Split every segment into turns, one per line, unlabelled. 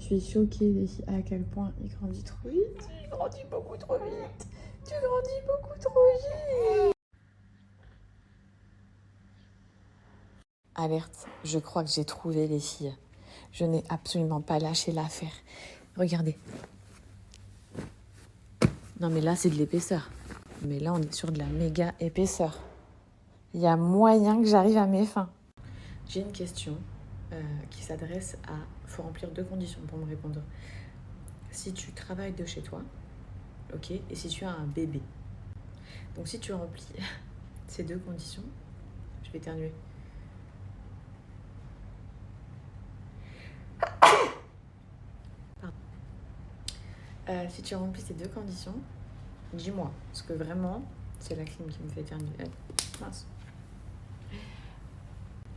Je suis choquée les filles à quel point il grandit trop vite. Il grandit beaucoup trop vite. Tu grandis beaucoup trop vite. Alerte, je crois que j'ai trouvé les filles. Je n'ai absolument pas lâché l'affaire. Regardez. Non mais là c'est de l'épaisseur. Mais là on est sur de la méga épaisseur. Il y a moyen que j'arrive à mes fins. J'ai une question qui s'adresse à... Il faut remplir 2 conditions pour me répondre. Si tu travailles de chez toi, ok, et si tu as un bébé. Donc si tu remplis ces 2 conditions, je vais éternuer. Si tu remplis ces 2 conditions, dis-moi, parce que vraiment, c'est la clim qui me fait éternuer. Mince.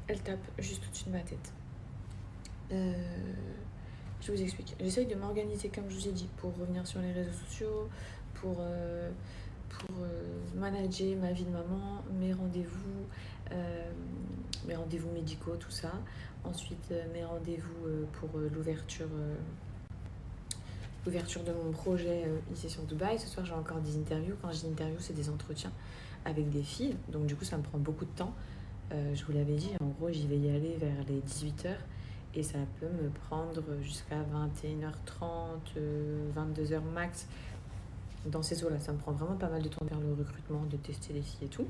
Elle tape juste au-dessus de ma tête. Je vous explique. J'essaye de m'organiser comme je vous ai dit pour revenir sur les réseaux sociaux, pour manager ma vie de maman, mes rendez-vous médicaux, tout ça. Ensuite, mes rendez-vous pour l'ouverture de mon projet ici sur Dubaï. Ce soir, j'ai encore des interviews. Quand je dis interviews, c'est des entretiens avec des filles. Donc du coup, ça me prend beaucoup de temps. Je vous l'avais dit, en gros, j'y vais y aller vers les 18h. Et ça peut me prendre jusqu'à 21h30, 22h max. Dans ces eaux-là, ça me prend vraiment pas mal de temps vers le recrutement, de tester les filles et tout.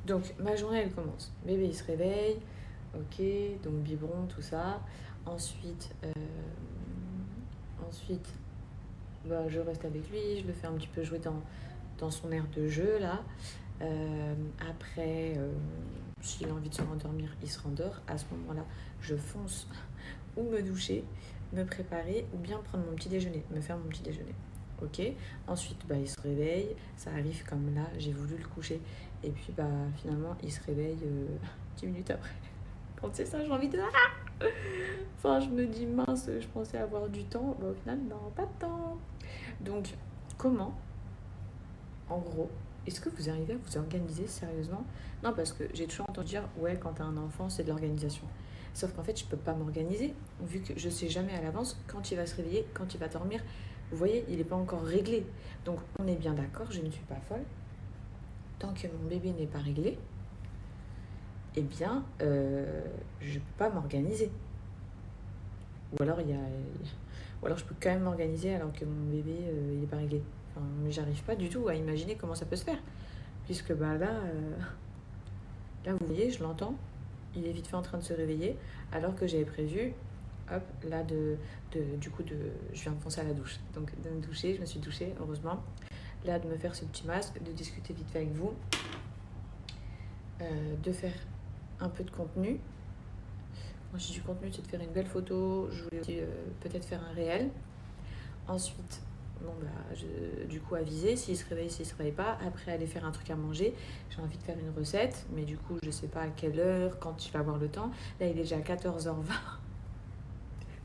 Donc, ma journée, elle commence. Bébé, il se réveille. Ok, donc biberon, tout ça. Ensuite, je reste avec lui. Je le fais un petit peu jouer dans son aire de jeu, là. Après, s'il a envie de se rendormir, il se rendort. À ce moment-là, je fonce ou me doucher, me préparer ou bien prendre mon petit déjeuner, me faire mon petit déjeuner. Ok. Ensuite, il se réveille. Ça arrive comme là, j'ai voulu le coucher. Et puis, finalement, il se réveille 10 minutes après. Quand c'est ça, j'ai envie de... Enfin, je me dis, mince, je pensais avoir du temps. Au final, non, pas de temps. Donc, comment, en gros, est-ce que vous arrivez à vous organiser sérieusement? Non, parce que j'ai toujours entendu dire, ouais, quand t'as un enfant, c'est de l'organisation. Sauf qu'en fait, je peux pas m'organiser, vu que je sais jamais à l'avance quand il va se réveiller, quand il va dormir. Vous voyez, il n'est pas encore réglé. Donc, on est bien d'accord, je ne suis pas folle. Tant que mon bébé n'est pas réglé, eh bien, je ne peux pas m'organiser. Ou alors, je peux quand même m'organiser alors que mon bébé, il n'est pas réglé. Enfin, mais j'arrive pas du tout à imaginer comment ça peut se faire. Puisque là, vous voyez, je l'entends, il est vite fait en train de se réveiller, alors que j'avais prévu, hop, là, je viens de foncer à la douche. Donc, de me doucher, je me suis douchée, heureusement. Là, de me faire ce petit masque, de discuter vite fait avec vous, de faire un peu de contenu. Quand je dis du contenu, c'est de faire une belle photo, je voulais aussi peut-être faire un réel. Ensuite, du coup, aviser s'il se réveille, s'il se réveille pas. Après, aller faire un truc à manger. J'ai envie de faire une recette, mais du coup, je sais pas à quelle heure, quand il va avoir le temps. Là, il est déjà 14h20.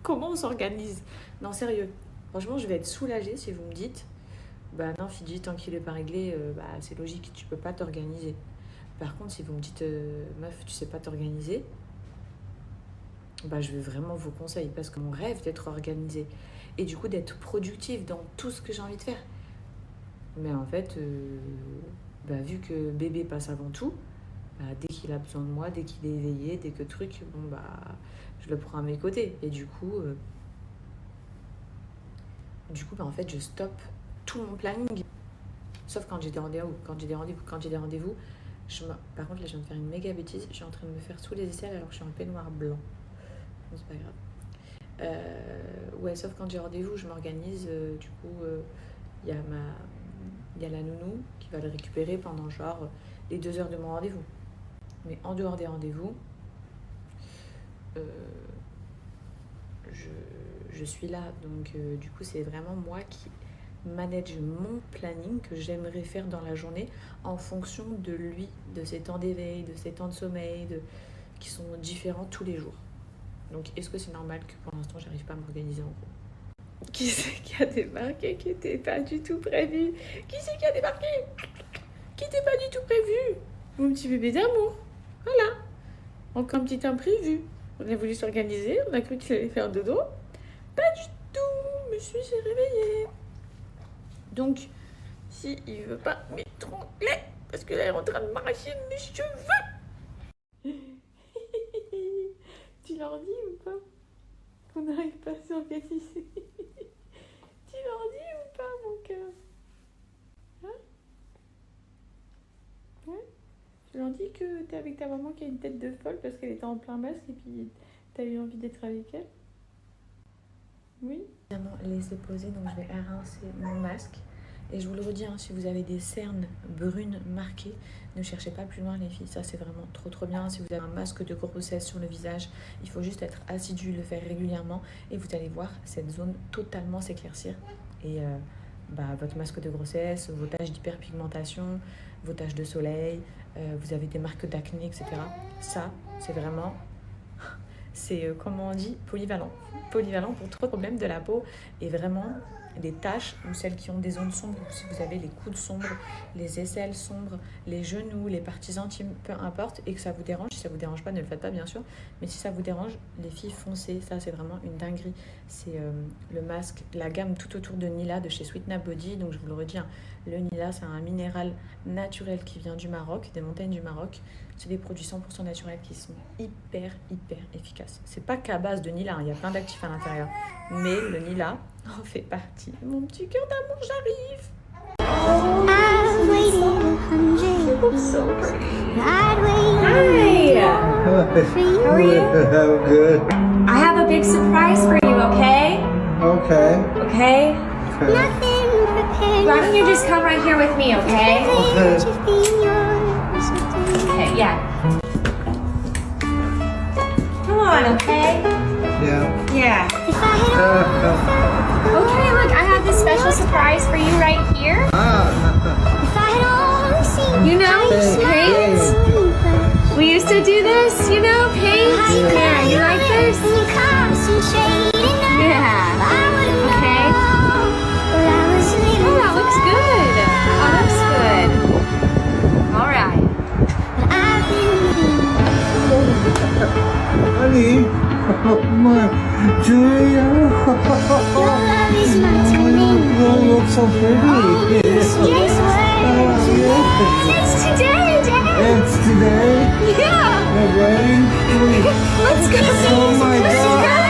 Comment on s'organise? Non, sérieux. Franchement, je vais être soulagée si vous me dites, non, Fidji, tant qu'il est pas réglé, c'est logique, tu peux pas t'organiser. Par contre, si vous me dites, meuf, tu sais pas t'organiser, je vais vraiment vous conseiller parce que mon rêve d'être organisée et du coup d'être productive dans tout ce que j'ai envie de faire. Mais en fait, vu que bébé passe avant tout, dès qu'il a besoin de moi, dès qu'il est éveillé, dès que truc, je le prends à mes côtés. Et du coup, en fait, je stoppe tout mon planning. Sauf quand j'ai des rendez-vous. Par contre, là, je viens de faire une méga bêtise. Je suis en train de me faire sous les aisselles alors que je suis en peignoir blanc. Bon, c'est pas grave. Sauf quand j'ai rendez-vous, je m'organise. Il y a la nounou qui va le récupérer pendant les 2 heures de mon rendez-vous. Mais en dehors des rendez-vous, je suis là. Donc, du coup, c'est vraiment moi qui manage mon planning que j'aimerais faire dans la journée en fonction de lui, de ses temps d'éveil, de ses temps de sommeil, qui sont différents tous les jours. Donc, est-ce que c'est normal que pour l'instant, j'arrive pas à m'organiser en gros? Qui c'est qui a débarqué qui n'était pas du tout prévu? Qui c'est qui a débarqué qui n'était pas du tout prévu? Mon petit bébé d'amour. Voilà. Encore un petit imprévu. On a voulu s'organiser, on a cru qu'il allait faire dodo. Pas du tout, monsieur s'est réveillé. Donc, si il veut pas m'étrangler, parce que là, il est en train de m'arracher mes cheveux. Tu leur dis ou pas qu'on n'arrive pas à s'organiser? Tu leur dis ou pas, mon cœur? Hein? Ouais? Tu leur dis que t'es avec ta maman qui a une tête de folle parce qu'elle était en plein masque et puis t'as eu envie d'être avec elle? Oui? Évidemment, laissez poser, donc je vais rincer mon masque. Et je vous le redis, hein, si vous avez des cernes brunes marquées, ne cherchez pas plus loin les filles, ça c'est vraiment trop bien. Si vous avez un masque de grossesse sur le visage, il faut juste être assidu, le faire régulièrement et vous allez voir cette zone totalement s'éclaircir. Et votre masque de grossesse, vos taches d'hyperpigmentation, vos taches de soleil, vous avez des marques d'acné, etc. Ça, c'est vraiment... C'est, comment on dit, polyvalent. Polyvalent pour tous les problèmes de la peau et vraiment... des taches ou celles qui ont des zones sombres, si vous avez les coudes sombres, les aisselles sombres, les genoux, les parties intimes, peu importe, et que ça vous dérange. Si ça vous dérange pas, ne le faites pas bien sûr, mais si ça vous dérange, les filles, foncez, ça c'est vraiment une dinguerie. C'est le masque, la gamme tout autour de Nila de chez Sweetna Body. Donc je vous le redis, hein, le Nila c'est un minéral naturel qui vient du Maroc, des montagnes du Maroc. C'est des produits 100% naturels qui sont hyper efficaces. C'est pas qu'à base de Nila, hein, il y a plein d'actifs à l'intérieur, mais le Nila en fait partie. Mon petit cœur d'amour, j'arrive.
I've waited 100 years. I'd wait.
Hi. How are you?
I'm good.
I have a big surprise for you, okay?
Okay.
Okay?
Nothing prepared.
Why don't you just come right here with me, okay?
Okay.
Just being yours.
Okay, yeah. Come on, okay?
Yeah.
Yeah.
If I had
Okay, look, I have this special surprise for you right here.
if I had only seen
You know,
how you smiled
paint.
when you first.
We used to do this, you know, paint.
How you
Yeah, you like this?
And you concentrated enough.
Yeah.
I wouldn't
Okay.
know what I was living
Oh, that looks good. That looks good. All right.
But I've been living.
Honey. My Julia.
Your love is my turning.
You look so pretty.
Just words.
It's today, Dad.
It's today.
Yeah.
We're ready.
Let's go.
Oh my God.